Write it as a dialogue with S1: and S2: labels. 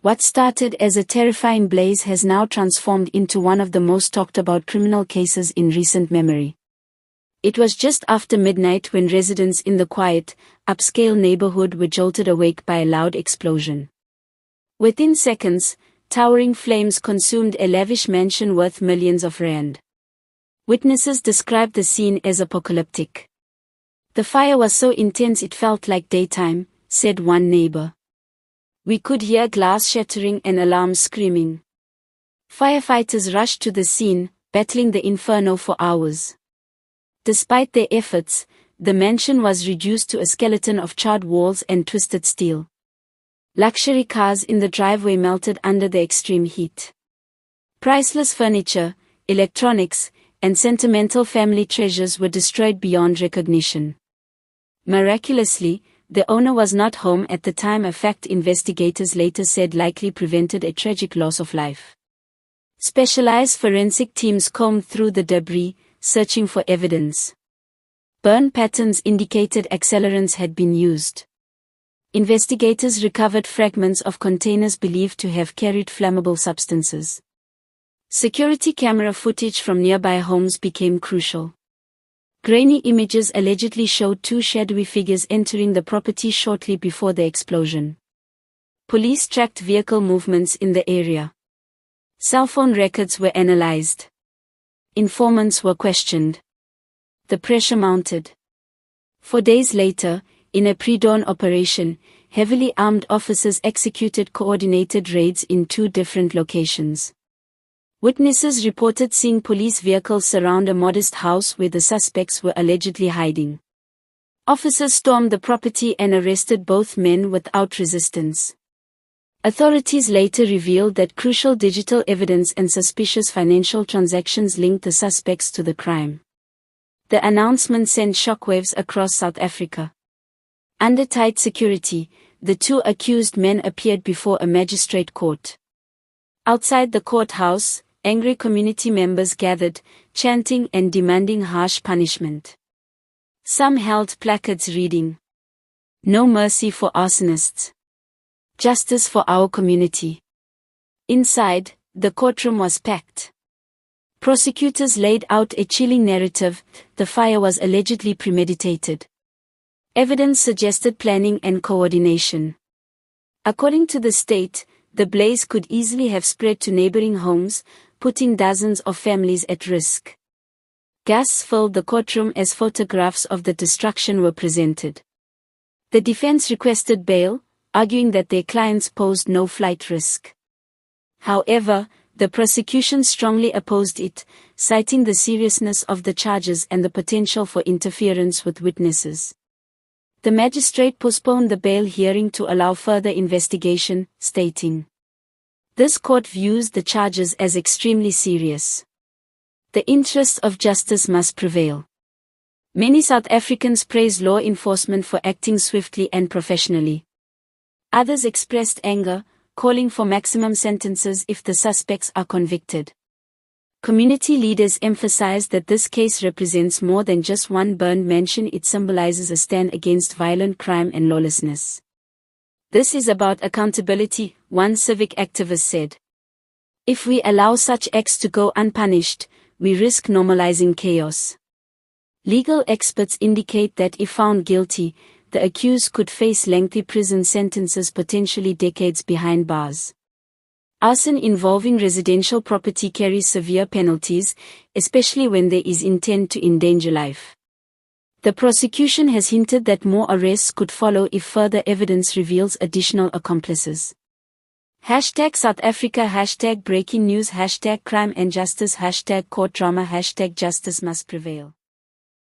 S1: What started as a terrifying blaze has now transformed into one of the most talked about criminal cases in recent memory. It was just after midnight when residents in the quiet, upscale neighborhood were jolted awake by a loud explosion. Within seconds, towering flames consumed a lavish mansion worth millions of rand. Witnesses described the scene as apocalyptic. "The fire was so intense it felt like daytime," said one neighbor. "We could hear glass shattering and alarms screaming. Firefighters rushed to the scene, battling the inferno for hours. Despite their efforts, the mansion was reduced to a skeleton of charred walls and twisted steel. Luxury cars in the driveway melted under the extreme heat. Priceless furniture, electronics, and sentimental family treasures were destroyed beyond recognition. Miraculously, the owner was not home at the time, a fact investigators later said likely prevented a tragic loss of life. Specialized forensic teams combed through the debris, searching for evidence. Burn patterns indicated accelerants had been used. Investigators recovered fragments of containers believed to have carried flammable substances. Security camera footage from nearby homes became crucial. Grainy images allegedly showed two shadowy figures entering the property shortly before the explosion. Police tracked vehicle movements in the area. Cell phone records were analyzed. Informants were questioned. The pressure mounted. 4 days later, in a pre-dawn operation, heavily armed officers executed coordinated raids in 2 different locations. Witnesses reported seeing police vehicles surround a modest house where the suspects were allegedly hiding. Officers stormed the property and arrested both men without resistance. Authorities later revealed that crucial digital evidence and suspicious financial transactions linked the suspects to the crime. The announcement sent shockwaves across South Africa. Under tight security, the 2 accused men appeared before a magistrate court. Outside the courthouse, angry community members gathered, chanting and demanding harsh punishment. Some held placards reading, "No mercy for arsonists. Justice for our community." Inside, the courtroom was packed. Prosecutors laid out a chilling narrative: the fire was allegedly premeditated. Evidence suggested planning and coordination. According to the state, the blaze could easily have spread to neighboring homes, putting dozens of families at risk. Gasps filled the courtroom as photographs of the destruction were presented. The defense requested bail, arguing that their clients posed no flight risk. However, the prosecution strongly opposed it, citing the seriousness of the charges and the potential for interference with witnesses. The magistrate postponed the bail hearing to allow further investigation, stating, "This court views the charges as extremely serious. The interests of justice must prevail." Many South Africans praised law enforcement for acting swiftly and professionally. Others expressed anger, calling for maximum sentences if the suspects are convicted. Community leaders emphasized that this case represents more than just one burned mansion. It symbolizes a stand against violent crime and lawlessness. "This is about accountability," one civic activist said. "If we allow such acts to go unpunished, we risk normalizing chaos." Legal experts indicate that if found guilty, the accused could face lengthy prison sentences, potentially decades behind bars. Arson involving residential property carries severe penalties, especially when there is intent to endanger life. The prosecution has hinted that more arrests could follow if further evidence reveals additional accomplices. #South Africa, #breaking news, #crime and justice, #court drama, #justice must prevail.